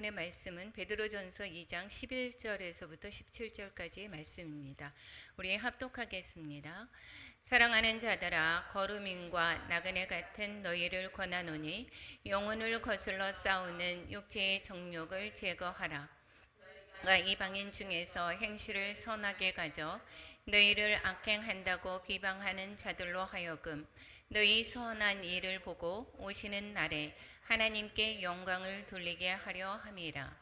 오늘의 말씀은 베드로전서 2장 11절에서부터 17절까지의 말씀입니다. 우리 합독하겠습니다. 사랑하는 자들아, 거루민과 나그네 같은 너희를 권하노니 영혼을 거슬러 싸우는 육체의 정욕을 제거하라. 너희가 이방인 중에서 행실을 선하게 가져 너희를 악행한다고 비방하는 자들로 하여금 너희 선한 일을 보고 오시는 날에 하나님께 영광을 돌리게 하려 함이라.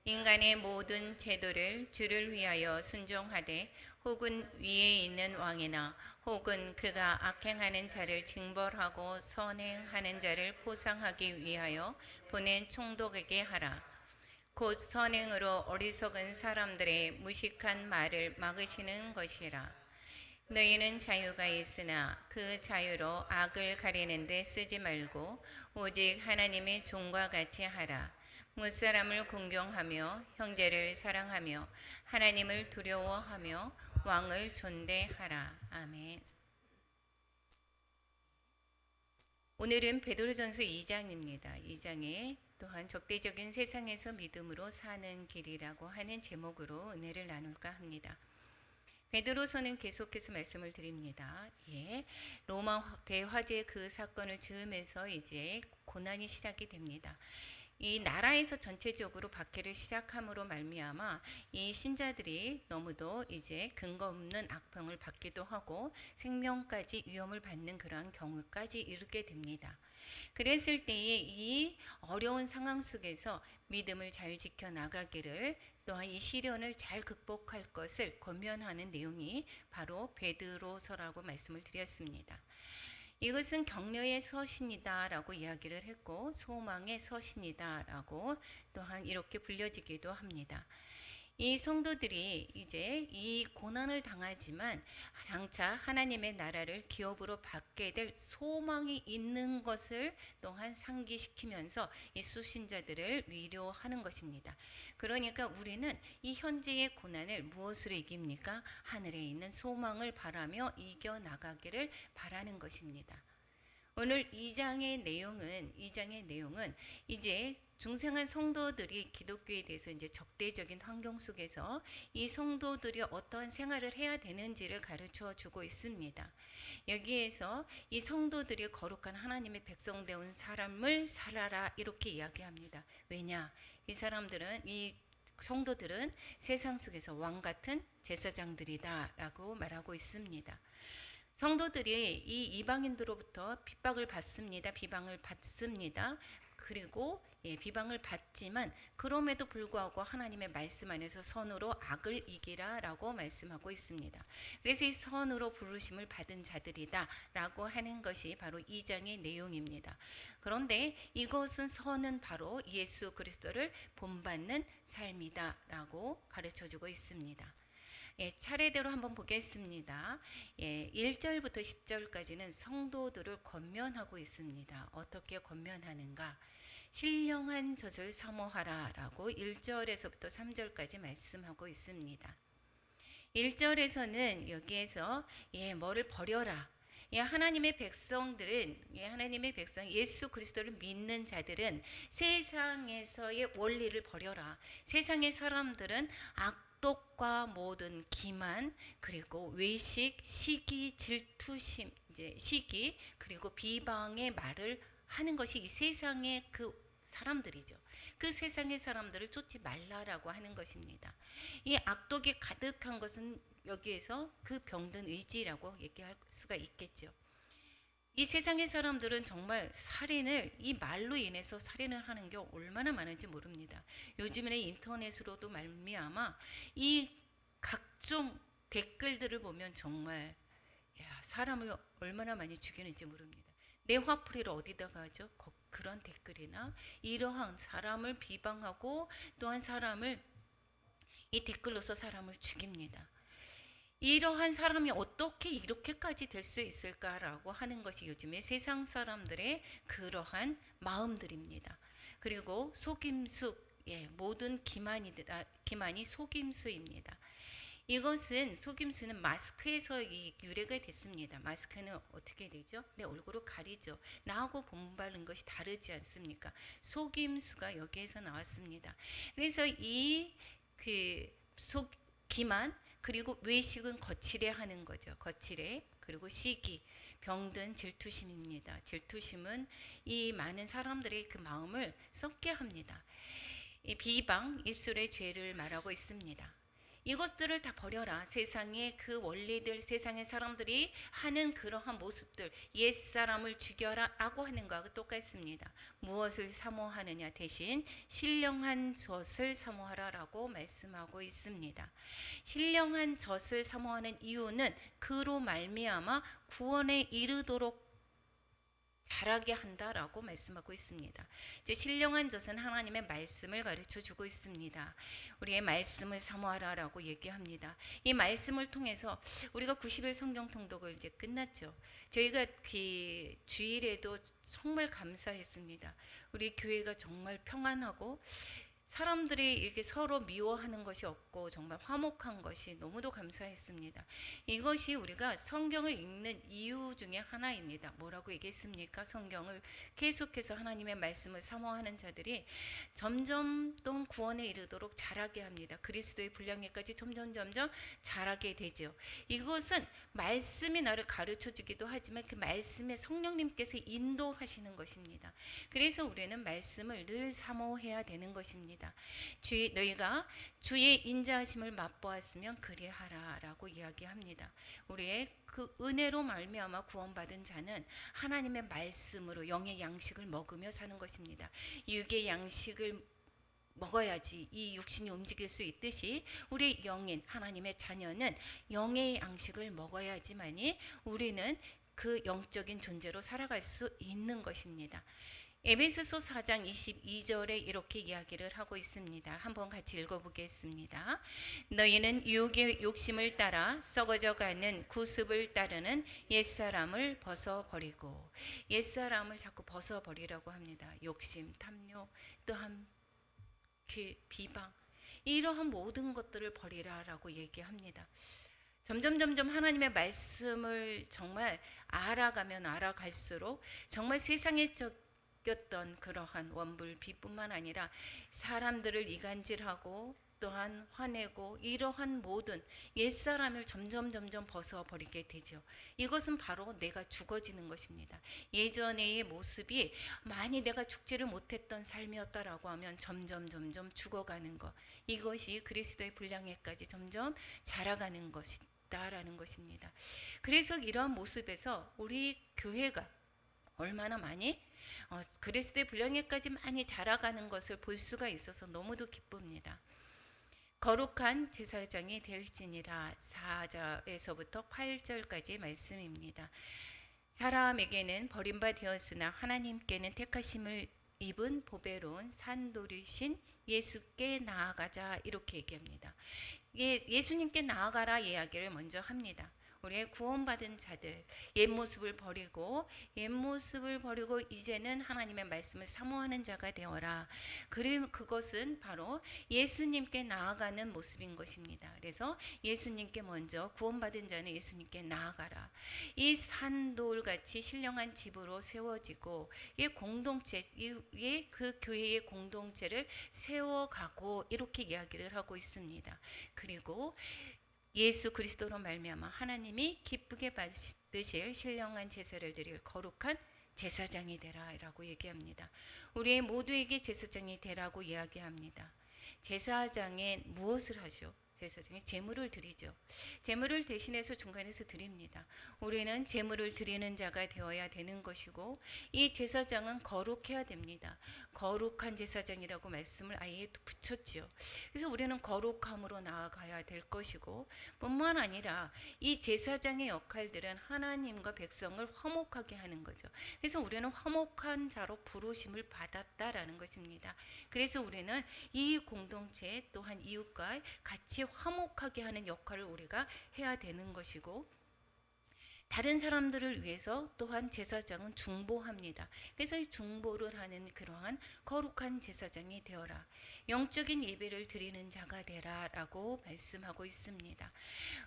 인간의 모든 제도를 주를 위하여 순종하되 혹은 위에 있는 왕이나 혹은 그가 악행하는 자를 징벌하고 선행하는 자를 포상하기 위하여 보낸 총독에게 하라. 곧 선행으로 어리석은 사람들의 무식한 말을 막으시는 것이라. 너희는 자유가 있으나 그 자유로 악을 가리는 데 쓰지 말고 오직 하나님의 종과 같이 하라. 무사람을 공경하며 형제를 사랑하며 하나님을 두려워하며 왕을 존대하라. 아멘. 오늘은 베드로전서 2장입니다. 2장에 또한 적대적인 세상에서 믿음으로 사는 길이라고 하는 제목으로 은혜를 나눌까 합니다. 베드로서는 계속해서 말씀을 드립니다. 로마 대화재 그 사건을 즈음해서 이제 고난이 시작이 됩니다. 이 나라에서 전체적으로 박해를 시작함으로 말미암아 이 신자들이 너무도 이제 근거 없는 악평을 받기도 하고 생명까지 위험을 받는 그러한 경우까지 이르게 됩니다. 그랬을 때에 이 어려운 상황 속에서 믿음을 잘 지켜나가기를 또한 이 시련을 잘 극복할 것을 권면하는 내용이 바로 베드로서라고 말씀을 드렸습니다. 이것은 격려의 서신이다라고 이야기를 했고 소망의 서신이다라고 또한 이렇게 불려지기도 합니다. 이 성도들이 이제 이 고난을 당하지만 장차 하나님의 나라를 기업으로 받게 될 소망이 있는 것을 또한 상기시키면서 이 수신자들을 위로하는 것입니다. 그러니까 우리는 이 현재의 고난을 무엇으로 이깁니까? 하늘에 있는 소망을 바라며 이겨나가기를 바라는 것입니다. 오늘 2장의 내용은 이제 중생한 성도들이 기독교에 대해서 이제 적대적인 환경 속에서 이 성도들이 어떠한 생활을 해야 되는지를 가르쳐 주고 있습니다. 여기에서 이 성도들이 거룩한 하나님의 백성되온 사람을 살아라 이렇게 이야기합니다. 왜냐? 이 성도들은 세상 속에서 왕 같은 제사장들이다라고 말하고 있습니다. 성도들이 이 이방인들로부터 핍박을 받습니다. 비방을 받습니다. 그리고 비방을 받지만 그럼에도 불구하고 하나님의 말씀 안에서 선으로 악을 이기라라고 말씀하고 있습니다. 그래서 이 선으로 부르심을 받은 자들이다라고 하는 것이 바로 2장의 내용입니다. 그런데 이것은 선은 바로 예수 그리스도를 본받는 삶이다라고 가르쳐주고 있습니다. 차례대로 한번 보겠습니다. 1절부터 10절까지는 성도들을 권면하고 있습니다. 어떻게 권면하는가? 신령한 젖을 사모하라 라고 1절에서부터 3절까지 말씀하고 있습니다. 1절에서는 여기에서 뭐를 버려라. 하나님의 백성 예수 그리스도를 믿는 자들은 세상에서의 원리를 버려라. 세상의 사람들은 악독과 모든 기만, 그리고 외식, 시기, 질투심, 시기, 그리고 비방의 말을 하는 것이 이 세상의 그 사람들이죠. 그 세상의 사람들을 쫓지 말라라고 하는 것입니다. 이 악독이 가득한 것은 여기에서 그 병든 의지라고 얘기할 수가 있겠죠. 이 세상의 사람들은 정말 이 말로 인해서 살인을 하는 게 얼마나 많은지 모릅니다. 요즘에는 인터넷으로도 말미암아 이 각종 댓글들을 보면 정말 사람을 얼마나 많이 죽이는지 모릅니다. 내 화풀이를 어디다가 하죠? 그런 댓글이나 이러한 사람을 비방하고 또한 이 댓글로서 사람을 죽입니다. 이러한 사람이 어떻게 이렇게까지 될 수 있을까라고 하는 것이 요즘의 세상 사람들의 그러한 마음들입니다. 그리고 속임수, 모든 기만이 속임수입니다. 이것은 속임수는 마스크에서 이 유래가 됐습니다. 마스크는 어떻게 되죠? 내 얼굴을 가리죠. 나하고 본받은 것이 다르지 않습니까? 속임수가 여기에서 나왔습니다. 그래서 속 기만 그리고 외식은 거칠해 하는 거죠. 거칠해. 그리고 시기, 병든 질투심입니다. 질투심은 이 많은 사람들의 그 마음을 썩게 합니다. 이 비방, 입술의 죄를 말하고 있습니다. 이것들을 다 버려라. 세상의 그 원리들, 세상의 사람들이 하는 그러한 모습들, 옛사람을 죽여라 라고 하는 것과 똑같습니다. 무엇을 사모하느냐 대신 신령한 젖을 사모하라 라고 말씀하고 있습니다. 신령한 젖을 사모하는 이유는 그로 말미암아 구원에 이르도록 자라게 한다라고 말씀하고 있습니다. 이제 신령한 젖은 하나님의 말씀을 가르쳐 주고 있습니다. 우리의 말씀을 사모하라라고 얘기합니다. 이 말씀을 통해서 우리가 90일 성경 통독을 이제 끝났죠. 저희가 주일에도 정말 감사했습니다. 우리 교회가 정말 평안하고 사람들이 이렇게 서로 미워하는 것이 없고 정말 화목한 것이 너무도 감사했습니다. 이것이 우리가 성경을 읽는 이유 중에 하나입니다. 뭐라고 얘기했습니까? 성경을 계속해서 하나님의 말씀을 사모하는 자들이 점점 또 구원에 이르도록 자라게 합니다. 그리스도의 분량에까지 점점 자라게 되죠. 이것은 말씀이 나를 가르쳐 주기도 하지만 그 말씀에 성령님께서 인도하시는 것입니다. 그래서 우리는 말씀을 늘 사모해야 되는 것입니다. 너희가 주의 인자하심을 맛보았으면 그리하라라고 이야기합니다. 우리의 그 은혜로 말미암아 구원받은 자는 하나님의 말씀으로 영의 양식을 먹으며 사는 것입니다. 육의 양식을 먹어야지 이 육신이 움직일 수 있듯이 우리 영인 하나님의 자녀는 영의 양식을 먹어야지만이 우리는 그 영적인 존재로 살아갈 수 있는 것입니다. 에베소서 4장 22절에 이렇게 이야기를 하고 있습니다. 한번 같이 읽어보겠습니다. 너희는 육의 욕심을 따라 썩어져가는 구습을 따르는 옛사람을 벗어버리고, 옛사람을 자꾸 벗어버리라고 합니다. 욕심, 탐욕, 또한 비방, 이러한 모든 것들을 버리라라고 얘기합니다. 점점 하나님의 말씀을 정말 알아가면 알아갈수록 정말 세상의 던 그러한 원불비뿐만 아니라 사람들을 이간질하고 또한 화내고 이러한 모든 옛사람을 점점 벗어버리게 되죠. 이것은 바로 내가 죽어지는 것입니다. 예전의 모습이 많이 내가 죽지를 못했던 삶이었다라고 하면 점점 죽어가는 것, 이것이 그리스도의 분량에까지 점점 자라가는 것이다라는 것입니다. 그래서 이러한 모습에서 우리 교회가 얼마나 많이 그리스도의 분량에까지 많이 자라가는 것을 볼 수가 있어서 너무도 기쁩니다. 거룩한 제사장이 될지니라 4절에서부터 8절까지 말씀입니다. 사람에게는 버림받았으나 하나님께는 택하심을 입은 보배로운 산돌이신 예수께 나아가자 이렇게 얘기합니다. 예수님께 나아가라 이야기를 먼저 합니다. 우리의 구원받은 자들 옛 모습을 버리고 이제는 하나님의 말씀을 사모하는 자가 되어라. 그것은 바로 예수님께 나아가는 모습인 것입니다. 그래서 예수님께 먼저 구원받은 자는 예수님께 나아가라. 이 산돌같이 신령한 집으로 세워지고 이 공동체, 그 교회의 공동체를 세워가고 이렇게 이야기를 하고 있습니다. 그리고 예수 그리스도로 말미암아 하나님이 기쁘게 받으실 신령한 제사를 드릴 거룩한 제사장이 되라라고 얘기합니다. 우리 모두에게 제사장이 되라고 이야기합니다. 제사장에 무엇을 하죠? 제사장이 제물을 드리죠. 제물을 대신해서 중간에서 드립니다. 우리는 제물을 드리는 자가 되어야 되는 것이고 이 제사장은 거룩해야 됩니다. 거룩한 제사장이라고 말씀을 아예 붙였죠. 그래서 우리는 거룩함으로 나아가야 될 것이고 뿐만 아니라 이 제사장의 역할들은 하나님과 백성을 화목하게 하는 거죠. 그래서 우리는 화목한 자로 부르심을 받았다라는 것입니다. 그래서 우리는 이 공동체 또한 이웃과 같이 화목하게 하는 역할을 우리가 해야 되는 것이고 다른 사람들을 위해서 또한 제사장은 중보합니다. 그래서 이 중보를 하는 그러한 거룩한 제사장이 되어라. 영적인 예배를 드리는 자가 되라라고 말씀하고 있습니다.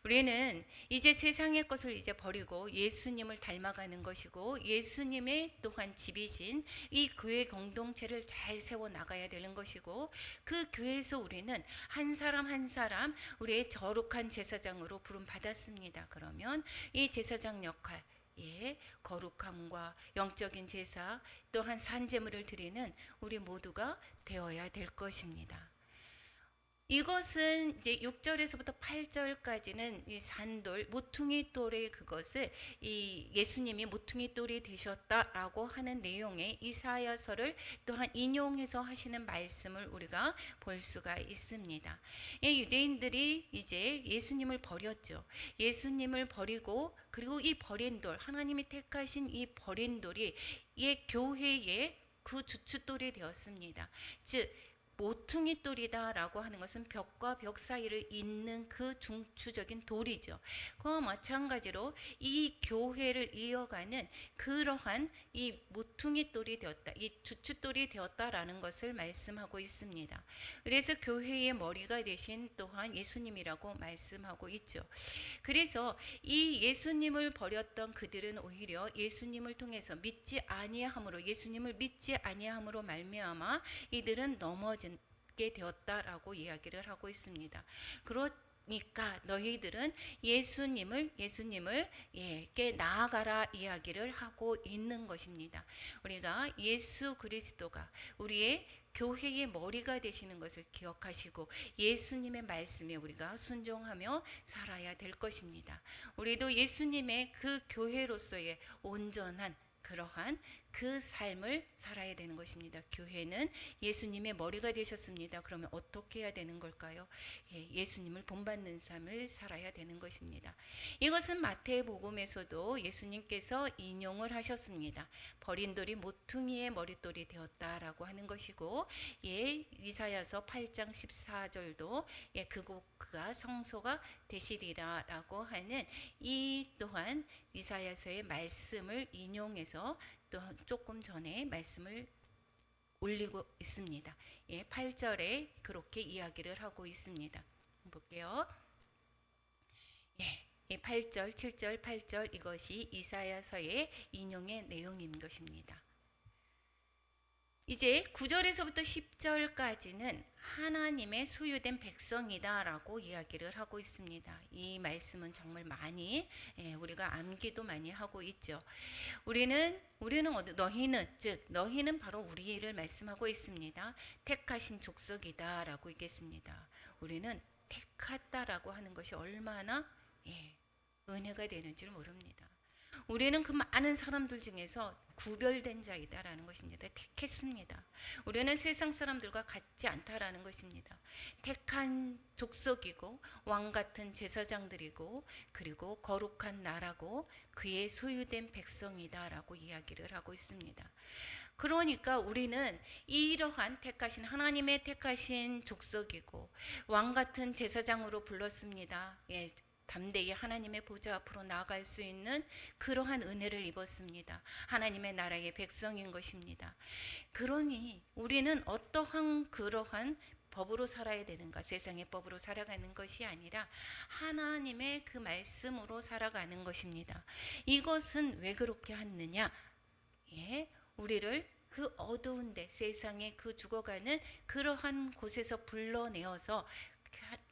우리는 이제 세상의 것을 이제 버리고 예수님을 닮아가는 것이고, 예수님의 또한 집이신 이 교회 공동체를 잘 세워 나가야 되는 것이고, 그 교회에서 우리는 한 사람 한 사람 우리의 거룩한 제사장으로 부름 받았습니다. 그러면 이 제사장 역할, 거룩함과 영적인 제사, 또한 산제물을 드리는 우리 모두가 되어야 될 것입니다. 이것은 이제 6절에서부터 8절까지는 이 산돌 모퉁이 돌의 그것을 이 예수님이 모퉁이 돌이 되셨다라고 하는 내용의 이사야서를 또한 인용해서 하시는 말씀을 우리가 볼 수가 있습니다. 이 유대인들이 이제 예수님을 버렸죠. 예수님을 버리고, 그리고 이 버린 돌, 하나님이 택하신 이 버린 돌이 이 교회의 그 주춧돌이 되었습니다. 즉 모퉁이 돌이다라고 하는 것은 벽과 벽 사이를 잇는 그 중추적인 돌이죠. 그와 마찬가지로 이 교회를 이어가는 그러한 이 모퉁이 돌이 되었다, 이 주춧돌이 되었다라는 것을 말씀하고 있습니다. 그래서 교회의 머리가 되신 또한 예수님이라고 말씀하고 있죠. 그래서 이 예수님을 버렸던 그들은 오히려 예수님을 통해서 믿지 아니함으로, 예수님을 믿지 아니함으로 말미암아 이들은 넘어진 게 되었다라고 이야기를 하고 있습니다. 그러니까 너희들은 예수님을 나아가라 이야기를 하고 있는 것입니다. 우리가 예수 그리스도가 우리의 교회의 머리가 되시는 것을 기억하시고 예수님의 말씀에 우리가 순종하며 살아야 될 것입니다. 우리도 예수님의 그 교회로서의 온전한 그러한 그 삶을 살아야 되는 것입니다. 교회는 예수님의 머리가 되셨습니다. 그러면 어떻게 해야 되는 걸까요? 예수님을 본받는 삶을 살아야 되는 것입니다. 이것은 마태복음에서도 예수님께서 인용을 하셨습니다. 버린 돌이 모퉁이의 머릿돌이 되었다라고 하는 것이고, 이사야서 8장 14절도 그가 성소가 되시리라라고 하는 이 또한 이사야서의 말씀을 인용해서 또 조금 전에 말씀을 올리고 있습니다. 8절에 그렇게 이야기를 하고 있습니다. 볼게요. 8절, 7절, 8절 이것이 이사야서의 인용의 내용인 것입니다. 이제 9절에서부터 10절까지는 하나님의 소유된 백성이다라고 이야기를 하고 있습니다. 이 말씀은 정말 많이 우리가 암기도 많이 하고 있죠. 우리는 너희는 바로 우리를 말씀하고 있습니다. 택하신 족속이다라고 있겠습니다. 우리는 택했다라고 하는 것이 얼마나 은혜가 되는지를 모릅니다. 우리는 그 많은 사람들 중에서 구별된 자이다라는 것입니다. 택했습니다. 우리는 세상 사람들과 같지 않다라는 것입니다. 택한 족속이고 왕 같은 제사장들이고, 그리고 거룩한 나라고 그의 소유된 백성이다라고 이야기를 하고 있습니다. 그러니까 우리는 이러한 택하신 하나님의 택하신 족속이고 왕 같은 제사장으로 불렀습니다. 담대히 하나님의 보좌 앞으로 나아갈 수 있는 그러한 은혜를 입었습니다. 하나님의 나라의 백성인 것입니다. 그러니 우리는 어떠한 그러한 법으로 살아야 되는가, 세상의 법으로 살아가는 것이 아니라 하나님의 그 말씀으로 살아가는 것입니다. 이것은 왜 그렇게 하느냐? 우리를 그 어두운데, 세상에 그 죽어가는 그러한 곳에서 불러내어서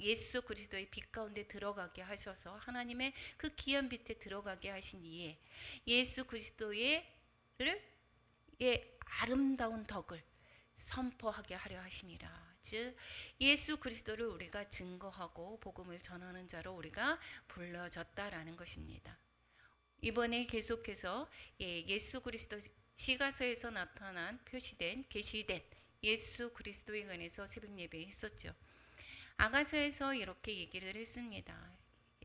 예수 그리스도의 빛 가운데 들어가게 하셔서 하나님의 그 귀한 빛에 들어가게 하신 이에 예수 그리스도의 아름다운 덕을 선포하게 하려 하심이라. 즉 예수 그리스도를 우리가 증거하고 복음을 전하는 자로 우리가 불러졌다라는 것입니다. 이번에 계속해서 예수 그리스도 시가서에서 나타난 표시된 계시된 예수 그리스도에 관해서 새벽 예배 했었죠. 아가서에서 이렇게 얘기를 했습니다.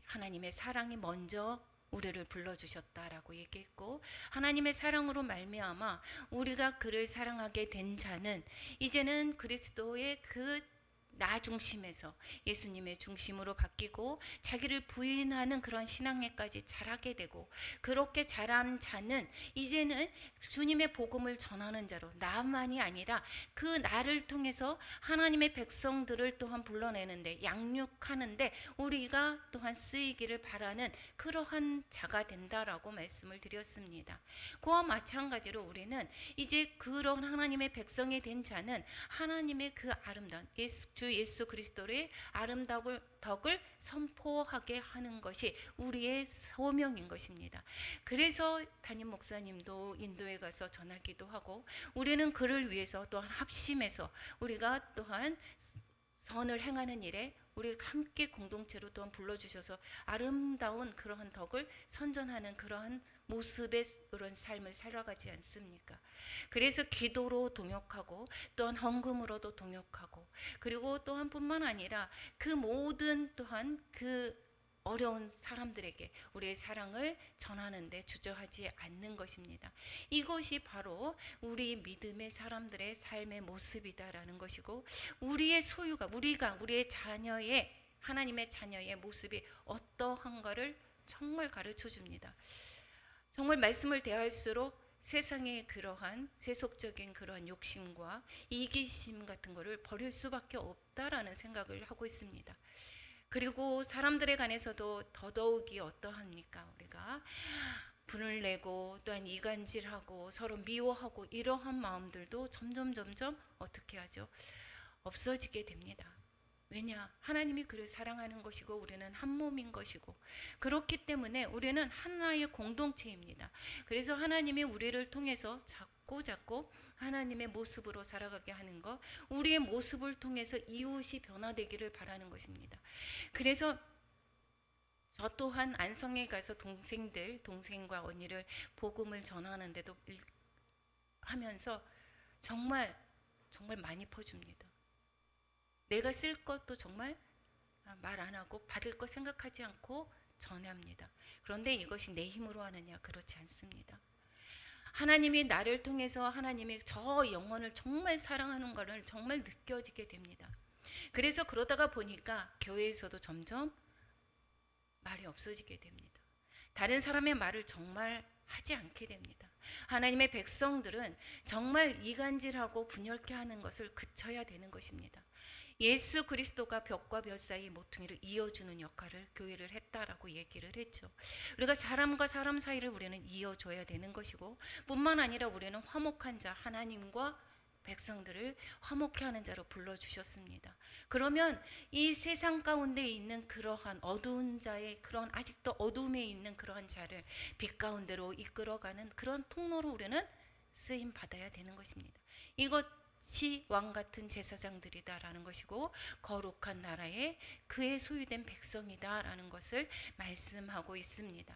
하나님의 사랑이 먼저 우리를 불러주셨다라고 얘기했고, 하나님의 사랑으로 말미암아 우리가 그를 사랑하게 된 자는 이제는 그리스도의 그 나 중심에서 예수님의 중심으로 바뀌고 자기를 부인하는 그런 신앙에까지 자라게 되고, 그렇게 자란 자는 이제는 주님의 복음을 전하는 자로, 나만이 아니라 그 나를 통해서 하나님의 백성들을 또한 불러내는데, 양육하는데 우리가 또한 쓰이기를 바라는 그러한 자가 된다라고 말씀을 드렸습니다. 그와 마찬가지로 우리는 이제 그런 하나님의 백성이 된 자는 하나님의 그 아름다운 주 예수 그리스도의 아름다운 덕을 선포하게 하는 것이 우리의 소명인 것입니다. 그래서 담임 목사님도 인도에 가서 전하기도 하고, 우리는 그를 위해서 또한 합심해서 우리가 또한 선을 행하는 일에 우리 함께 공동체로 또한 불러주셔서 아름다운 그러한 덕을 선전하는 그러한 모습의 그런 삶을 살아가지 않습니까? 그래서 기도로 동역하고 또한 헌금으로도 동역하고, 그리고 또한 뿐만 아니라 그 모든 또한 그 어려운 사람들에게 우리의 사랑을 전하는데 주저하지 않는 것입니다. 이것이 바로 우리 믿음의 사람들의 삶의 모습이다라는 것이고, 우리의 소유가, 우리가 우리의 자녀의, 하나님의 자녀의 모습이 어떠한가를 정말 가르쳐 줍니다. 정말 말씀을 대할수록 세상의 그러한 세속적인 그러한 욕심과 이기심 같은 것을 버릴 수밖에 없다라는 생각을 하고 있습니다. 그리고 사람들에 관해서도 더더욱이 어떠합니까? 우리가 분을 내고 또한 이간질하고 서로 미워하고 이러한 마음들도 점점 어떻게 하죠? 없어지게 됩니다. 왜냐? 하나님이 그를 사랑하는 것이고 우리는 한 몸인 것이고, 그렇기 때문에 우리는 하나의 공동체입니다. 그래서 하나님이 우리를 통해서 자꾸 하나님의 모습으로 살아가게 하는 것, 우리의 모습을 통해서 이웃이 변화되기를 바라는 것입니다. 그래서 저 또한 안성에 가서 동생과 언니를 복음을 전하는데도 하면서 정말 많이 퍼줍니다. 내가 쓸 것도 정말 말 안 하고 받을 거 생각하지 않고 전합니다. 그런데 이것이 내 힘으로 하느냐? 그렇지 않습니다. 하나님이 나를 통해서 하나님이 저 영혼을 정말 사랑하는 것을 정말 느껴지게 됩니다. 그래서 그러다가 보니까 교회에서도 점점 말이 없어지게 됩니다. 다른 사람의 말을 정말 하지 않게 됩니다. 하나님의 백성들은 정말 이간질하고 분열케 하는 것을 그쳐야 되는 것입니다. 예수 그리스도가 벽과 벽 사이 모퉁이를 이어주는 역할을 교회를 했다라고 얘기를 했죠. 우리가 사람과 사람 사이를 우리는 이어줘야 되는 것이고, 뿐만 아니라 우리는 화목한 자, 하나님과 백성들을 화목케 하는 자로 불러주셨습니다. 그러면 이 세상 가운데 있는 그러한 어두운 자의 그런 아직도 어둠에 있는 그러한 자를 빛 가운데로 이끌어가는 그런 통로로 우리는 쓰임 받아야 되는 것입니다. 이것이 왕 같은 제사장들이다라는 것이고, 거룩한 나라에 그의 소유된 백성이다라는 것을 말씀하고 있습니다.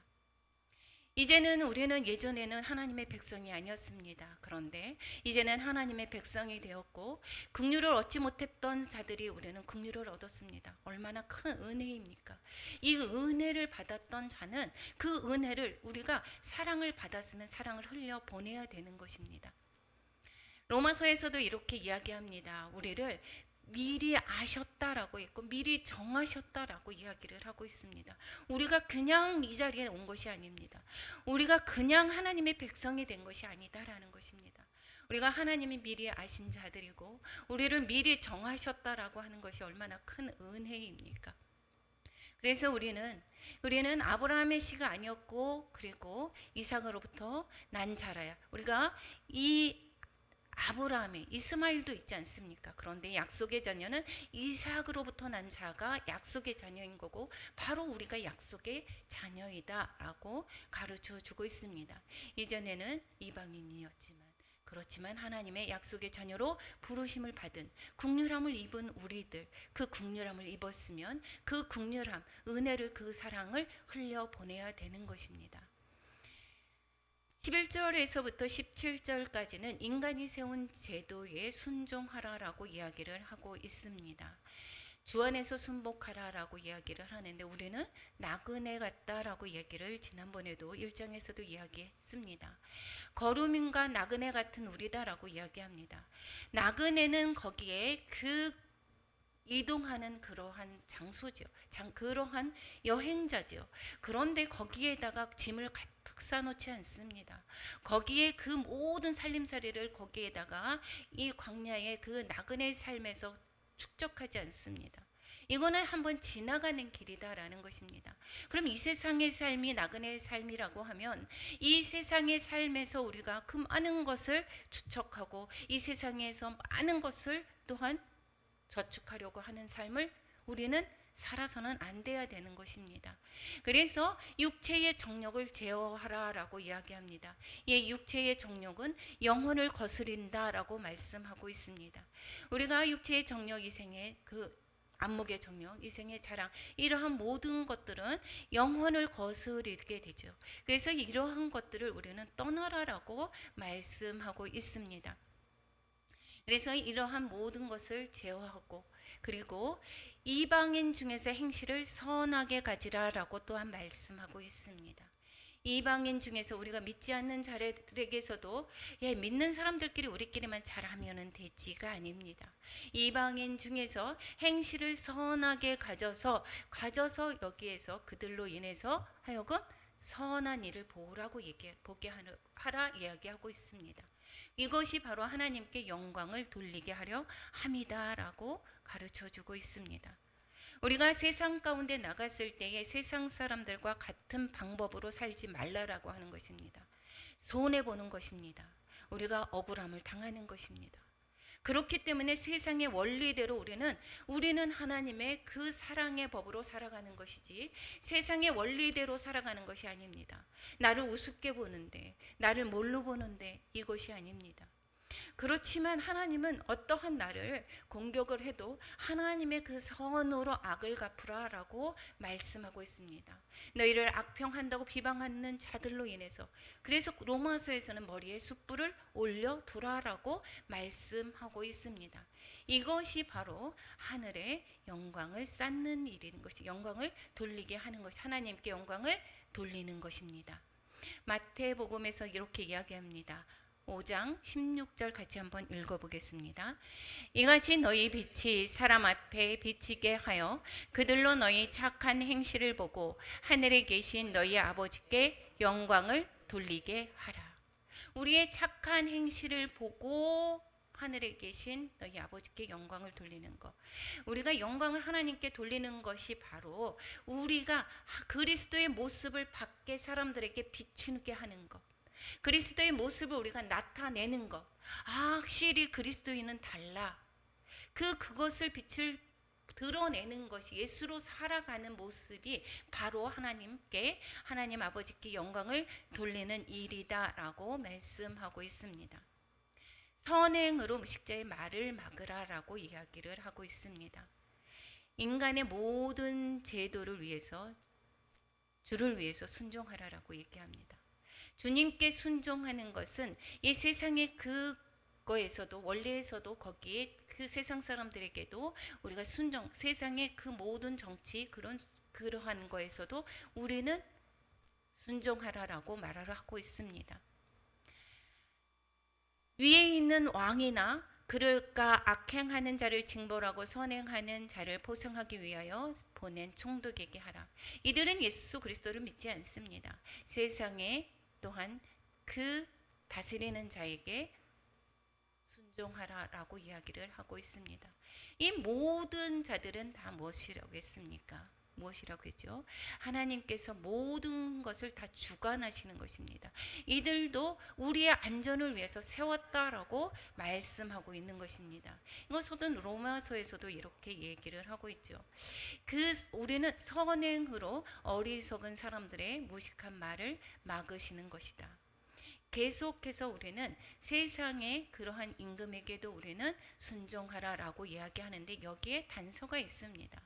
이제는 우리는 예전에는 하나님의 백성이 아니었습니다. 그런데 이제는 하나님의 백성이 되었고, 긍휼을 얻지 못했던 자들이 우리는 긍휼을 얻었습니다. 얼마나 큰 은혜입니까? 이 은혜를 받았던 자는 그 은혜를, 우리가 사랑을 받았으면 사랑을 흘려 보내야 되는 것입니다. 로마서에서도 이렇게 이야기합니다. 우리를 미리 아셨다라고 했고 미리 정하셨다라고 이야기를 하고 있습니다. 우리가 그냥 이 자리에 온 것이 아닙니다. 우리가 그냥 하나님의 백성이 된 것이 아니다라는 것입니다. 우리가 하나님이 미리 아신 자들이고 우리를 미리 정하셨다라고 하는 것이 얼마나 큰 은혜입니까? 그래서 우리는 아브라함의 씨가 아니었고, 그리고 이삭으로부터 난 자라야, 우리가 이 아브라함의 이스마일도 있지 않습니까? 그런데 약속의 자녀는 이삭으로부터 난 자가 약속의 자녀인 거고, 바로 우리가 약속의 자녀이다라고 가르쳐 주고 있습니다. 이전에는 이방인이었지만, 그렇지만 하나님의 약속의 자녀로 부르심을 받은, 국률함을 입은 우리들, 그 국률함을 입었으면 그 국률함, 은혜를, 그 사랑을 흘려 보내야 되는 것입니다. 11절에서부터 17절까지는 인간이 세운 제도에 순종하라라고 이야기를 하고 있습니다. 주 안에서 순복하라라고 이야기를 하는데, 우리는 나그네 같다라고 얘기를 지난번에도 1장에서도 이야기했습니다. 거루민과 나그네 같은 우리다라고 이야기합니다. 나그네는 거기에 그 이동하는 그러한 장소죠. 그러한 여행자죠. 그런데 거기에다가 짐을 가득 싸놓지 않습니다. 거기에 그 모든 살림살이를 거기에다가 이 광야의 그 나그네 삶에서 축적하지 않습니다. 이거는 한번 지나가는 길이다라는 것입니다. 그럼 이 세상의 삶이 나그네의 삶이라고 하면 이 세상의 삶에서 우리가 그 많은 것을 추척하고 이 세상에서 많은 것을 또한 저축하려고 하는 삶을 우리는 살아서는 안 돼야 되는 것입니다. 그래서 육체의 정욕을 제어하라라고 이야기합니다. 이 육체의 정욕은 영혼을 거스린다라고 말씀하고 있습니다. 우리가 육체의 정욕, 이생의 그 안목의 정욕, 이생의 자랑, 이러한 모든 것들은 영혼을 거스르게 되죠. 그래서 이러한 것들을 우리는 떠나라라고 말씀하고 있습니다. 그래서 이러한 모든 것을 제어하고, 그리고 이방인 중에서 행실을 선하게 가지라라고 또한 말씀하고 있습니다. 이방인 중에서 우리가 믿지 않는 자들에게서도 믿는 사람들끼리 우리끼리만 잘하면 되지가 아닙니다. 이방인 중에서 행실을 선하게 가져서 여기에서 그들로 인해서 하여금 선한 일을 보라고 보게 하라 이야기하고 있습니다. 이것이 바로 하나님께 영광을 돌리게 하려 함이다라고 가르쳐주고 있습니다. 우리가 세상 가운데 나갔을 때에 세상 사람들과 같은 방법으로 살지 말라라고 하는 것입니다. 손해보는 것입니다. 우리가 억울함을 당하는 것입니다. 그렇기 때문에 세상의 원리대로 우리는 하나님의 그 사랑의 법으로 살아가는 것이지 세상의 원리대로 살아가는 것이 아닙니다. 나를 우습게 보는데, 나를 뭘로 보는데 이것이 아닙니다. 그렇지만 하나님은 어떠한 나를 공격을 해도 하나님의 그 선으로 악을 갚으라라고 말씀하고 있습니다. 너희를 악평한다고 비방하는 자들로 인해서, 그래서 로마서에서는 머리에 숯불을 올려두라라고 말씀하고 있습니다. 이것이 바로 하늘의 영광을 쌓는 일인 것이, 영광을 돌리게 하는 것이, 하나님께 영광을 돌리는 것입니다. 마태복음에서 이렇게 이야기합니다. 5장 16절 같이 한번 읽어보겠습니다. 이같이 너희 빛이 사람 앞에 비치게 하여 그들로 너희 착한 행실을 보고 하늘에 계신 너희 아버지께 영광을 돌리게 하라. 우리의 착한 행실을 보고 하늘에 계신 너희 아버지께 영광을 돌리는 것. 우리가 영광을 하나님께 돌리는 것이 바로 우리가 그리스도의 모습을 밖에 사람들에게 비추게 하는 것. 그리스도의 모습을 우리가 나타내는 것. 확실히 그리스도인은 달라. 그것을 빛을 드러내는 것이, 예수로 살아가는 모습이 바로 하나님 아버지께 영광을 돌리는 일이다라고 말씀하고 있습니다. 선행으로 무식자의 말을 막으라라고 이야기를 하고 있습니다. 인간의 모든 제도를 위해서, 주를 위해서 순종하라라고 얘기합니다. 주님께 순종하는 것은 이 세상의 그거에서도, 원리에서도, 거기에 그 세상 사람들에게도 우리가 세상의 그 모든 정치, 그러한 거에서도 우리는 순종하라라고 말을 하고 있습니다. 위에 있는 왕이나 그럴까 악행하는 자를 징벌하고 선행하는 자를 보상하기 위하여 보낸 총독에게 하라. 이들은 예수 그리스도를 믿지 않습니다. 세상에 또한 그 다스리는 자에게 순종하라라고 이야기를 하고 있습니다. 이 모든 자들은 다 무엇이라고 했습니까? 무엇이라고 했죠? 하나님께서 모든 것을 다 주관하시는 것입니다. 이들도 우리의 안전을 위해서 세웠다라고 말씀하고 있는 것입니다. 이것도 로마서에서도 이렇게 얘기를 하고 있죠. 우리는 선행으로 어리석은 사람들의 무식한 말을 막으시는 것이다. 계속해서 우리는 세상의 그러한 임금에게도 우리는 순종하라라고 이야기하는데 여기에 단서가 있습니다.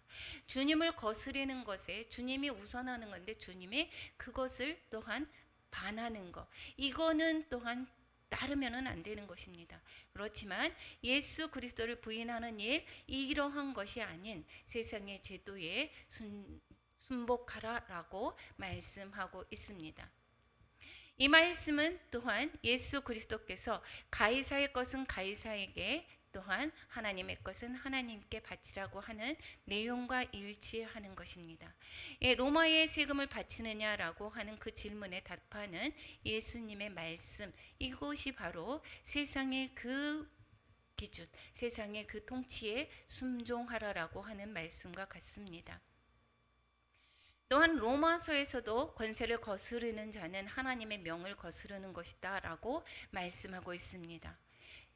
주님을 거스리는 것에 주님이 우선하는 건데 주님이 그것을 또한 반하는 것, 이거는 또한 따르면은 안 되는 것입니다. 그렇지만 예수 그리스도를 부인하는 일, 이러한 것이 아닌 세상의 제도에 순복하라라고 말씀하고 있습니다. 이 말씀은 또한 예수 그리스도께서 가이사의 것은 가이사에게, 또한 하나님의 것은 하나님께 바치라고 하는 내용과 일치하는 것입니다. 예, 로마에 세금을 바치느냐라고 하는 그 질문에 답하는 예수님의 말씀, 이것이 바로 세상의 그 기준, 세상의 그 통치에 순종하라라고 하는 말씀과 같습니다. 또한 로마서에서도 권세를 거스르는 자는 하나님의 명을 거스르는 것이다 라고 말씀하고 있습니다.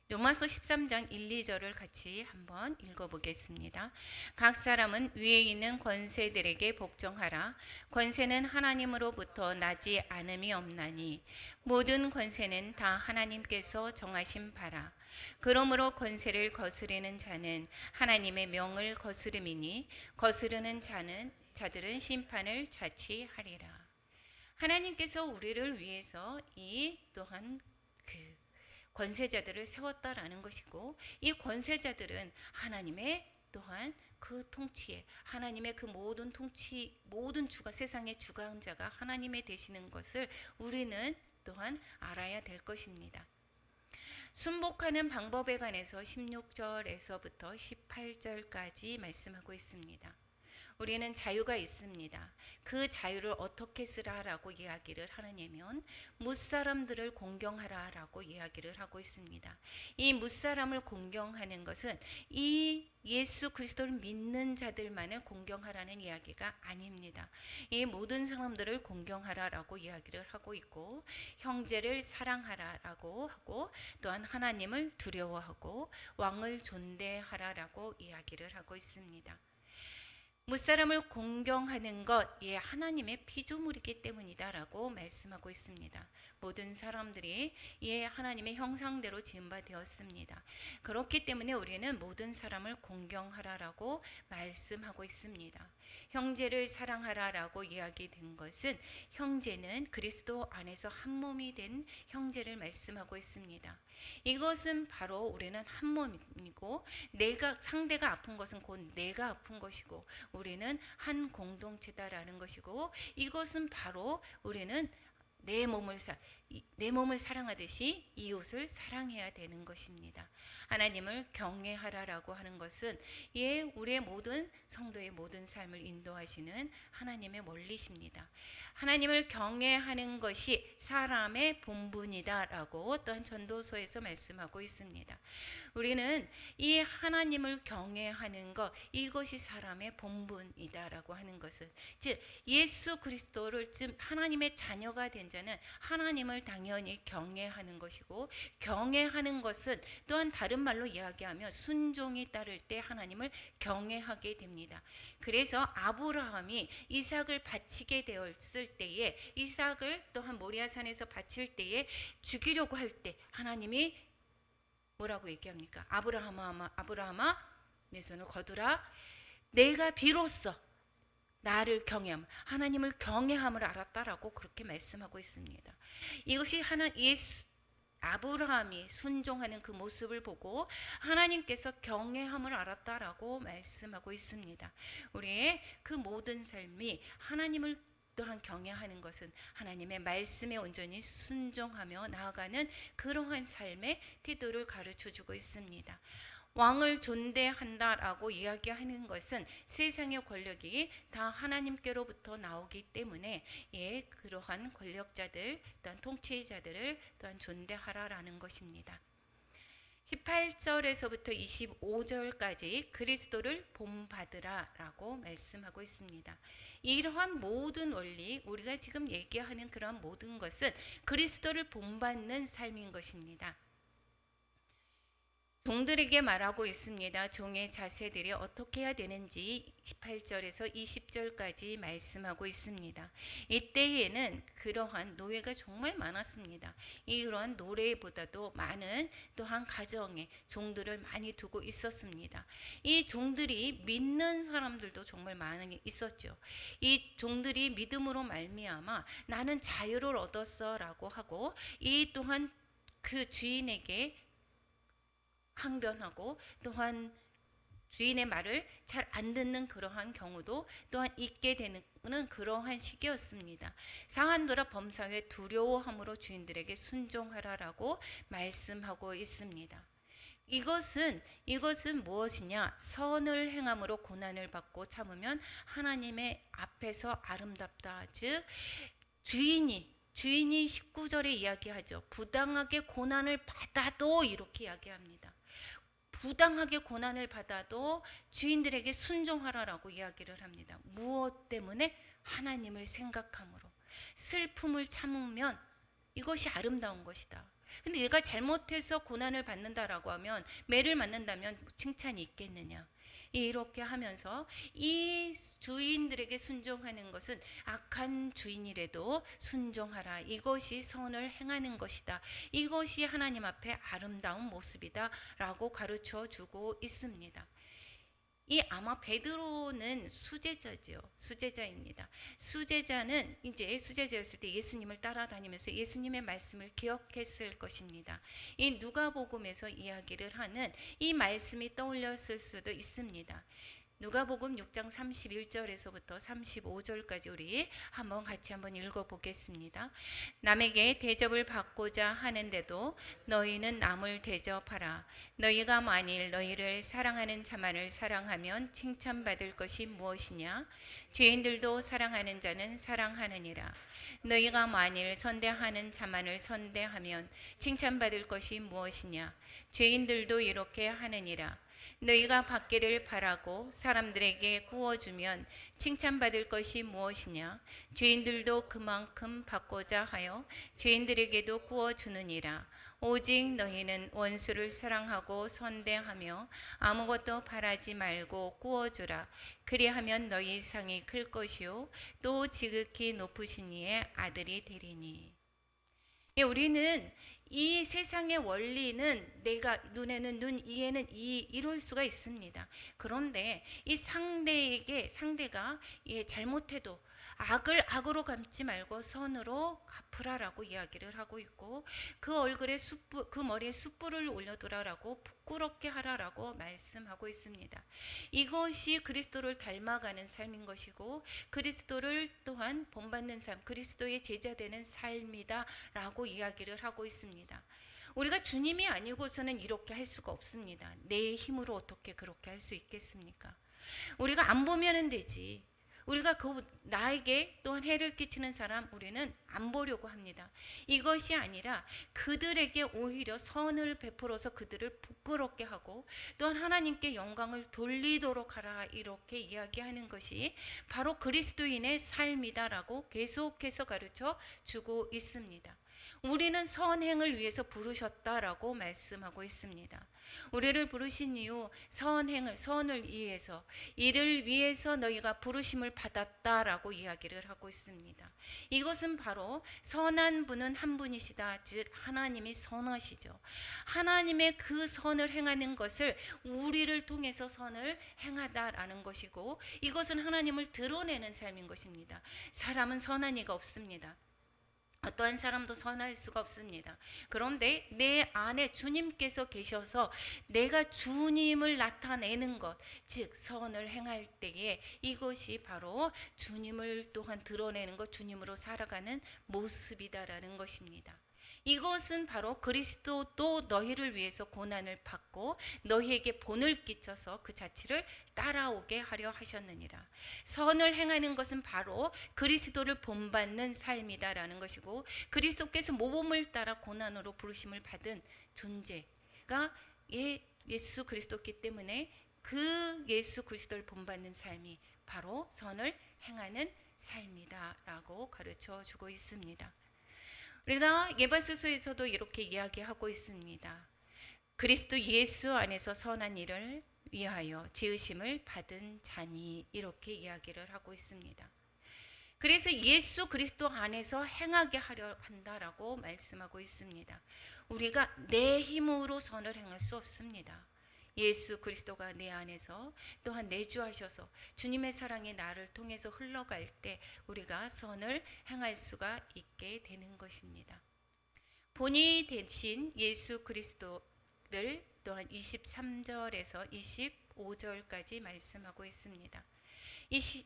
로마서 13장 1, 2절을 같이 한번 읽어보겠습니다. 각 사람은 위에 있는 권세들에게 복종하라. 권세는 하나님으로부터 나지 않음이 없나니 모든 권세는 다 하나님께서 정하신 바라. 그러므로 권세를 거스르는 자는 하나님의 명을 거스름이니 거스르는 자들은 심판을 자취하리라. 하나님께서 우리를 위해서 이 또한 그 권세자들을 세웠다라는 것이고, 이 권세자들은 하나님의 또한 그 통치에, 하나님의 그 모든 통치, 모든 주가, 세상의 주관자가 하나님이 되시는 것을 우리는 또한 알아야 될 것입니다. 순복하는 방법에 관해서 16절에서부터 18절까지 말씀하고 있습니다. 우리는 자유가 있습니다. 그 자유를 어떻게 쓰라라고 이야기를 하느냐면 무사람들을 공경하라라고 이야기를 하고 있습니다. 이 무사람을 공경하는 것은 이 예수 그리스도를 믿는 자들만을 공경하라는 이야기가 아닙니다. 이 모든 사람들을 공경하라라고 이야기를 하고 있고, 형제를 사랑하라라고 하고, 또한 하나님을 두려워하고 왕을 존대하라라고 이야기를 하고 있습니다. 무사람을 공경하는 것, 예, 하나님의 피조물이기 때문이다라고 말씀하고 있습니다. 모든 사람들이 예, 하나님의 형상대로 지은 바 되었습니다. 그렇기 때문에 우리는 모든 사람을 공경하라라고 말씀하고 있습니다. 형제를 사랑하라라고 이야기된 것은, 형제는 그리스도 안에서 한 몸이 된 형제를 말씀하고 있습니다. 이것은 바로 우리는 한 몸이고, 상대가 아픈 것은 곧 내가 아픈 것이고, 우리는 한 공동체다라는 것이고, 이것은 바로 우리는 내 몸을 사랑하듯이 이웃을 사랑해야 되는 것입니다. 하나님을 경외하라라고 하는 것은 예, 우리의 모든 성도의 모든 삶을 인도하시는 하나님의 원리십니다. 하나님을 경외하는 것이 사람의 본분이다라고 또한 전도서에서 말씀하고 있습니다. 우리는 이 하나님을 경외하는 것, 이것이 사람의 본분이다라고 하는 것은, 즉 예수 그리스도를 즉 하나님의 자녀가 된 자는 하나님을 당연히 경외하는 것이고, 경외하는 것은 또한 다른 말로 이야기하면 순종이 따를 때 하나님을 경외하게 됩니다. 그래서 아브라함이 이삭을 바치게 되었을 때에, 이삭을 또한 모리아산에서 바칠 때에 죽이려고 할 때 하나님이 뭐라고 얘기합니까? 아브라함아 내 손을 거두라. 내가 비로소 나를 경외함, 하나님을 경외함을 알았다라고 그렇게 말씀하고 있습니다. 이것이 아브라함이 순종하는 그 모습을 보고 하나님께서 경외함을 알았다라고 말씀하고 있습니다. 우리의 그 모든 삶이 하나님을 또한 경외하는 것은 하나님의 말씀에 온전히 순종하며 나아가는 그러한 삶의 태도를 가르쳐주고 있습니다. 왕을 존대한다라고 이야기하는 것은 세상의 권력이 다 하나님께로부터 나오기 때문에 예, 그러한 권력자들 또한 통치자들을 또한 존대하라라는 것입니다. 18절에서부터 25절까지 그리스도를 본받으라라고 말씀하고 있습니다. 이러한 모든 원리, 우리가 지금 얘기하는 그러한 모든 것은 그리스도를 본받는 삶인 것입니다. 종들에게 말하고 있습니다. 종의 자세들이 어떻게 해야 되는지 18절에서 20절까지 말씀하고 있습니다. 이때에는 그러한 노예가 정말 많았습니다. 이러한 노예보다도 많은 또한 가정에 종들을 많이 두고 있었습니다. 이 종들이 믿는 사람들도 정말 많이 있었죠. 이 종들이 믿음으로 말미암아 나는 자유를 얻었어라고 하고, 이 또한 그 주인에게 항변하고 또한 주인의 말을 잘 안 듣는 그러한 경우도 또한 있게 되는 그러한 시기였습니다. 상한도라 범사회 두려워함으로 주인들에게 순종하라라고 말씀하고 있습니다. 이것은 무엇이냐? 선을 행함으로 고난을 받고 참으면 하나님의 앞에서 아름답다. 즉 주인이 19절에 이야기하죠. 부당하게 고난을 받아도 이렇게 이야기합니다. 부당하게 고난을 받아도 주인들에게 순종하라라고 이야기를 합니다. 무엇 때문에? 하나님을 생각함으로. 슬픔을 참으면 이것이 아름다운 것이다. 근데 얘가 잘못해서 고난을 받는다라고 하면, 매를 맞는다면 칭찬이 있겠느냐? 이렇게 하면서 이 주인들에게 순종하는 것은 악한 주인이라도 순종하라. 이것이 선을 행하는 것이다. 이것이 하나님 앞에 아름다운 모습이다 라고 가르쳐 주고 있습니다. 이 아마 베드로는 수제자입니다. 수제자는 이제 수제자였을 때 예수님을 따라다니면서 예수님의 말씀을 기억했을 것입니다. 이 누가복음에서 이야기를 하는 이 말씀이 떠올렸을 수도 있습니다. 누가복음 6장 31절에서부터 35절까지 우리 같이 한번 읽어보겠습니다. 남에게 대접을 받고자 하는데도 너희는 남을 대접하라. 너희가 만일 너희를 사랑하는 자만을 사랑하면 칭찬받을 것이 무엇이냐? 죄인들도 사랑하는 자는 사랑하느니라. 너희가 만일 선대하는 자만을 선대하면 칭찬받을 것이 무엇이냐? 죄인들도 이렇게 하느니라. 너희가 받기를 바라고 사람들에게 구워주면 칭찬받을 것이 무엇이냐? 죄인들도 그만큼 받고자 하여 죄인들에게도 구워주느니라. 오직 너희는 원수를 사랑하고 선대하며 아무것도 바라지 말고 구워주라. 그리하면 너희 상이 클 것이요 또 지극히 높으신 이의 아들이 되리니. 우리는 이 세상의 원리는 내가 눈에는 눈, 이에는 이 이럴 수가 있습니다. 그런데 이 상대가 잘못해도 악을 악으로 갚지 말고 선으로 갚으라라고 이야기를 하고 있고, 그 머리에 숯불을 올려두라라고 부끄럽게 하라라고 말씀하고 있습니다. 이것이 그리스도를 닮아가는 삶인 것이고, 그리스도를 또한 본받는 삶, 그리스도의 제자되는 삶이다라고 이야기를 하고 있습니다. 우리가 주님이 아니고서는 이렇게 할 수가 없습니다. 내 힘으로 어떻게 그렇게 할 수 있겠습니까? 우리가 안 보면은 되지. 우리가 나에게 또한 해를 끼치는 사람 우리는 안 보려고 합니다. 이것이 아니라 그들에게 오히려 선을 베풀어서 그들을 부끄럽게 하고 또한 하나님께 영광을 돌리도록 하라, 이렇게 이야기하는 것이 바로 그리스도인의 삶이다라고 계속해서 가르쳐 주고 있습니다. 우리는 선행을 위해서 부르셨다라고 말씀하고 있습니다. 우리를 부르신 이유, 선을 위해서, 이를 위해서 너희가 부르심을 받았다라고 이야기를 하고 있습니다. 이것은 바로 선한 분은 한 분이시다. 즉 하나님이 선하시죠. 하나님의 그 선을 행하는 것을 우리를 통해서 선을 행하다라는 것이고, 이것은 하나님을 드러내는 삶인 것입니다. 사람은 선한 이가 없습니다. 어떠한 사람도 선할 수가 없습니다. 그런데 내 안에 주님께서 계셔서 내가 주님을 나타내는 것, 즉 선을 행할 때에 이것이 바로 주님을 또한 드러내는 것, 주님으로 살아가는 모습이다라는 것입니다. 이것은 바로 그리스도도 너희를 위해서 고난을 받고 너희에게 본을 끼쳐서 그 자체를 따라오게 하려 하셨느니라. 선을 행하는 것은 바로 그리스도를 본받는 삶이다라는 것이고, 그리스도께서 모범을 따라 고난으로 부르심을 받은 존재가 예수 그리스도이기 때문에 그 예수 그리스도를 본받는 삶이 바로 선을 행하는 삶이다라고 가르쳐 주고 있습니다. 우리가 예배소서에서도 이렇게 이야기하고 있습니다. 그리스도 예수 안에서 선한 일을 위하여 지으심을 받은 자니, 이렇게 이야기를 하고 있습니다. 그래서 예수 그리스도 안에서 행하게 하려 한다라고 말씀하고 있습니다. 우리가 내 힘으로 선을 행할 수 없습니다. 예수 그리스도가 내 안에서 또한 내주하셔서 주님의 사랑이 나를 통해서 흘러갈 때 우리가 선을 행할 수가 있게 되는 것입니다. 본이 되신 예수 그리스도를 또한 23절에서 5절까지 말씀하고 있습니다.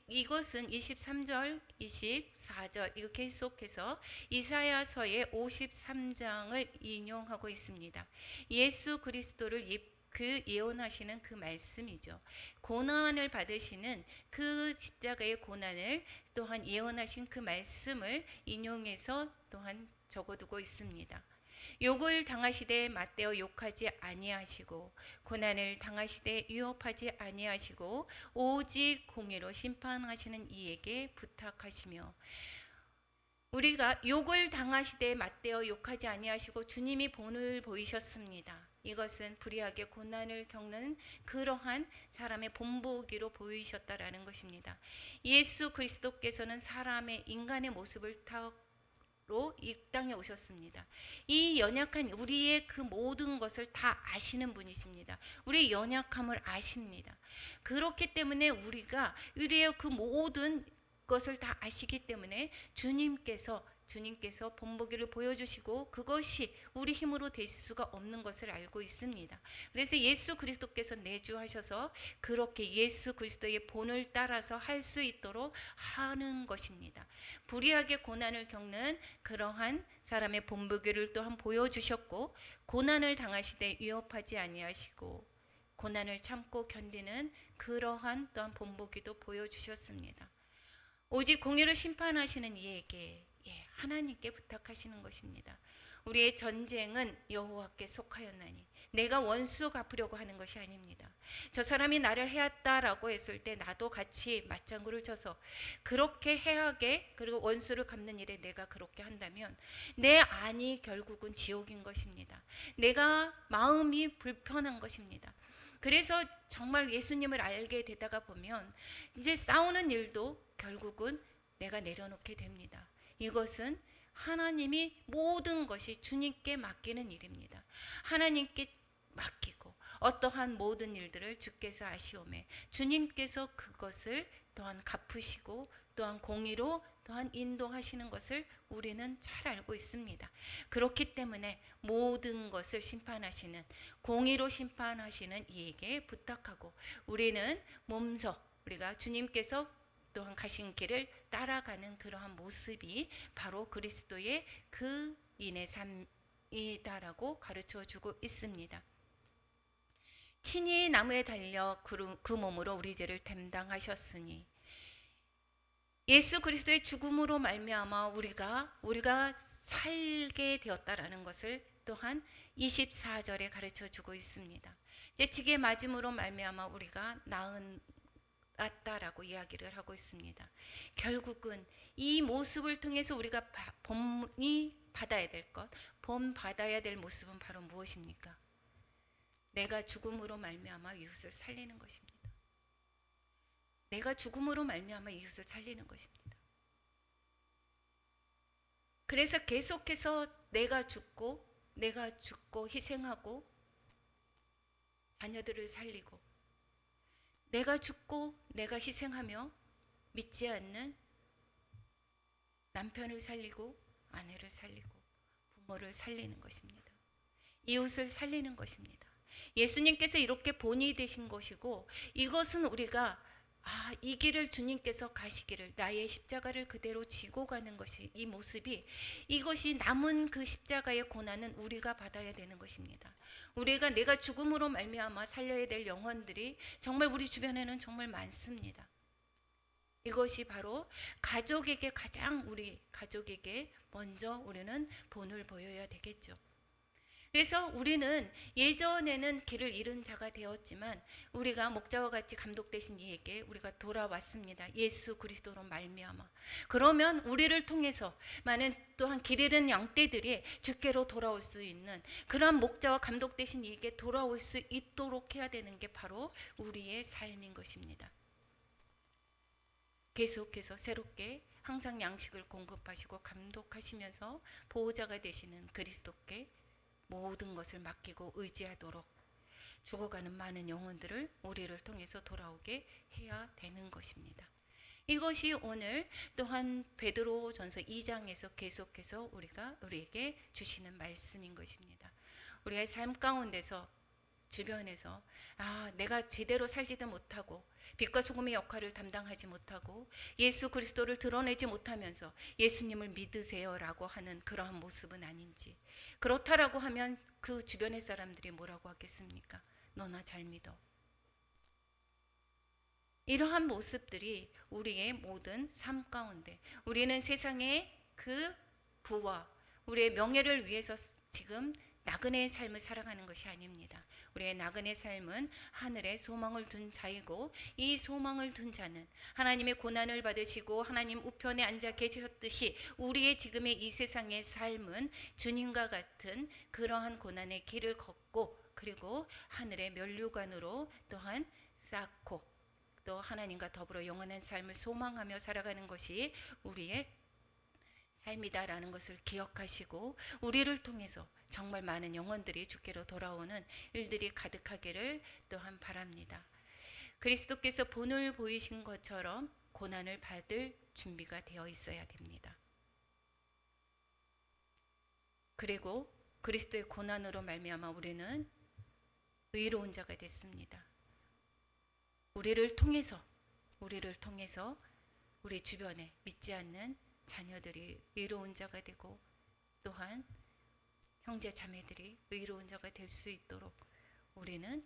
이것은 23절, 24절 이거 계속해서 이사야서의 53장을 인용하고 있습니다. 예수 그리스도를 그 예언하시는 그 말씀이죠. 고난을 받으시는 그 십자가의 고난을 또한 예언하신 그 말씀을 인용해서 또한 적어두고 있습니다. 욕을 당하시되 맞대어 욕하지 아니하시고 고난을 당하시되 위협하지 아니하시고 오직 공의로 심판하시는 이에게 부탁하시며, 우리가 욕을 당하시되 맞대어 욕하지 아니하시고 주님이 본을 보이셨습니다. 이것은 불의하게 고난을 겪는 그러한 사람의 본보기로 보이셨다라는 것입니다. 예수 그리스도께서는 사람의 인간의 모습을 타고 이 땅에 오셨습니다. 이 연약한 우리의 그 모든 것을 다 아시는 분이십니다. 우리의 연약함을 아십니다. 그렇기 때문에 우리의 그 모든 것을 다 아시기 때문에 주님께서 본보기를 보여주시고 그것이 우리 힘으로 될 수가 없는 것을 알고 있습니다. 그래서 예수 그리스도께서 내주하셔서 그렇게 예수 그리스도의 본을 따라서 할 수 있도록 하는 것입니다. 불의하게 고난을 겪는 그러한 사람의 본보기를 또한 보여주셨고, 고난을 당하시되 위협하지 아니하시고 고난을 참고 견디는 그러한 또한 본보기도 보여주셨습니다. 오직 공의로 심판하시는 이에게, 하나님께 부탁하시는 것입니다. 우리의 전쟁은 여호와께 속하였나니, 내가 원수 갚으려고 하는 것이 아닙니다. 저 사람이 나를 해왔다라고 했을 때 나도 같이 맞장구를 쳐서 그렇게 해하게, 그리고 원수를 갚는 일에 내가 그렇게 한다면 내 안이 결국은 지옥인 것입니다. 내가 마음이 불편한 것입니다. 그래서 정말 예수님을 알게 되다가 보면 이제 싸우는 일도 결국은 내가 내려놓게 됩니다. 이것은 하나님이 모든 것이 주님께 맡기는 일입니다. 하나님께 맡기고 어떠한 모든 일들을 주께서 아시오매 주님께서 그것을 또한 갚으시고 또한 공의로 또한 인도하시는 것을 우리는 잘 알고 있습니다. 그렇기 때문에 모든 것을 심판하시는, 공의로 심판하시는 이에게 부탁하고, 우리는 몸소 우리가 주님께서 또한 가신 길을 따라가는 그러한 모습이 바로 그리스도의 그 인의 삶이다라고 가르쳐 주고 있습니다. 친히 나무에 달려 그 몸으로 우리 죄를 담당하셨으니, 예수 그리스도의 죽음으로 말미암아 우리가 살게 되었다라는 것을 또한 24절에 가르쳐 주고 있습니다. 이제 지게 맞음으로 말미암아 우리가 나았다라고 이야기를 하고 있습니다. 결국은 이 모습을 통해서 우리가 본이 받아야 될 것, 본 받아야 될 모습은 바로 무엇입니까? 내가 죽음으로 말미암아 이웃을 살리는 것입니다. 내가 죽음으로 말미암아 이웃을 살리는 것입니다. 그래서 계속해서 내가 죽고 희생하고 자녀들을 살리고, 내가 죽고 내가 희생하며 믿지 않는 남편을 살리고 아내를 살리고 부모를 살리는 것입니다. 이웃을 살리는 것입니다. 예수님께서 이렇게 본이 되신 것이고, 이것은 우리가 이 길을 주님께서 가시기를, 나의 십자가를 그대로 지고 가는 것이, 이 모습이, 이것이 남은 그 십자가의 고난은 우리가 받아야 되는 것입니다. 내가 죽음으로 말미암아 살려야 될 영혼들이 정말 우리 주변에는 정말 많습니다. 이것이 바로 우리 가족에게 먼저 우리는 본을 보여야 되겠죠. 그래서 우리는 예전에는 길을 잃은 자가 되었지만 우리가 목자와 같이 감독되신 이에게 우리가 돌아왔습니다. 예수 그리스도로 말미암아. 그러면 우리를 통해서 많은 또한 길 잃은 양떼들이 주께로 돌아올 수 있는 그러한 목자와 감독되신 이에게 돌아올 수 있도록 해야 되는 게 바로 우리의 삶인 것입니다. 계속해서 새롭게 항상 양식을 공급하시고 감독하시면서 보호자가 되시는 그리스도께 모든 것을 맡기고 의지하도록 죽어가는 많은 영혼들을 우리를 통해서 돌아오게 해야 되는 것입니다. 이것이 오늘 또한 베드로전서 2장에서 계속해서 우리에게 주시는 말씀인 것입니다. 우리의 삶 가운데서 주변에서 내가 제대로 살지도 못하고 빛과 소금의 역할을 담당하지 못하고 예수 그리스도를 드러내지 못하면서 예수님을 믿으세요라고 하는 그러한 모습은 아닌지, 그렇다라고 하면 그 주변의 사람들이 뭐라고 하겠습니까? 너나 잘 믿어. 이러한 모습들이 우리의 모든 삶 가운데, 우리는 세상의 그 부와 우리의 명예를 위해서 지금 나그네의 삶을 살아가는 것이 아닙니다. 우리의 나그네 삶은 하늘에 소망을 둔 자이고, 이 소망을 둔 자는 하나님의 고난을 받으시고 하나님 우편에 앉아 계셨듯이 우리의 지금의 이 세상의 삶은 주님과 같은 그러한 고난의 길을 걷고, 그리고 하늘의 면류관으로 또한 쌓고 또 하나님과 더불어 영원한 삶을 소망하며 살아가는 것이 우리의 삶이다라는 것을 기억하시고, 우리를 통해서 정말 많은 영혼들이 주께로 돌아오는 일들이 가득하기를 또한 바랍니다. 그리스도께서 본을 보이신 것처럼 고난을 받을 준비가 되어 있어야 됩니다. 그리고 그리스도의 고난으로 말미암아 우리는 의로운 자가 됐습니다. 우리를 통해서 우리 주변에 믿지 않는 자녀들이 의로운 자가 되고, 또한 형제 자매들이 의로운 자가 될 수 있도록 우리는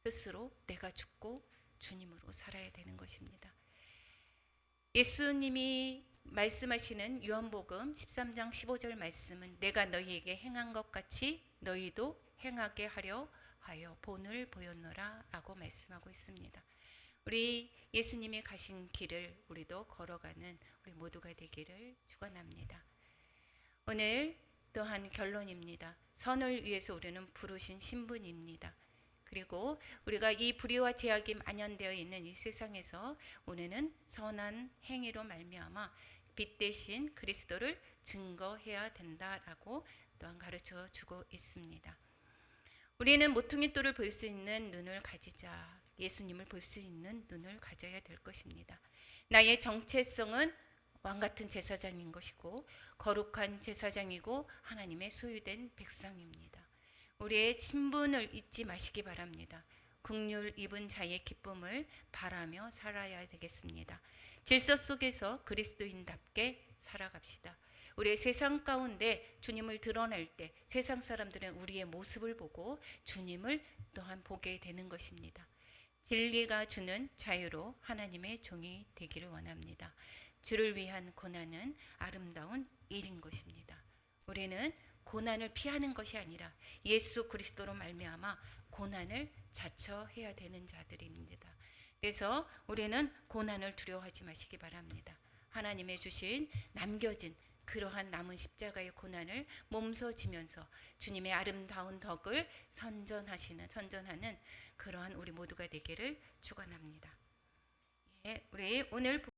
스스로 내가 죽고 주님으로 살아야 되는 것입니다. 예수님이 말씀하시는 요한복음 13장 15절 말씀은 내가 너희에게 행한 것 같이 너희도 행하게 하려 하여 본을 보였노라 라고 말씀하고 있습니다. 우리 예수님이 가신 길을 우리도 걸어가는 우리 모두가 되기를 축원합니다. 오늘 또한 결론입니다. 선을 위해서 우리는 부르신 신분입니다. 그리고 우리가 이 불의와 제약이 만연되어 있는 이 세상에서 우리는 선한 행위로 말미암아 빛 대신 그리스도를 증거해야 된다라고 또한 가르쳐 주고 있습니다. 우리는 모퉁이돌을 볼 수 있는 눈을 가지자. 예수님을 볼 수 있는 눈을 가져야 될 것입니다. 나의 정체성은 왕같은 제사장인 것이고 거룩한 제사장이고 하나님의 소유된 백성입니다. 우리의 신분을 잊지 마시기 바랍니다. 긍휼 입은 자의 기쁨을 바라며 살아야 되겠습니다. 질서 속에서 그리스도인답게 살아갑시다. 우리의 세상 가운데 주님을 드러낼 때 세상 사람들은 우리의 모습을 보고 주님을 또한 보게 되는 것입니다. 진리가 주는 자유로 하나님의 종이 되기를 원합니다. 주를 위한 고난은 아름다운 일인 것입니다. 우리는 고난을 피하는 것이 아니라 예수 그리스도로 말미암아 고난을 자처해야 되는 자들입니다. 그래서 우리는 고난을 두려워하지 마시기 바랍니다. 하나님의 주신 남겨진 그러한 남은 십자가의 고난을 몸소 지면서 주님의 아름다운 덕을 선전하는 그러한 우리 모두가 되기를 축원합니다. 우리 오늘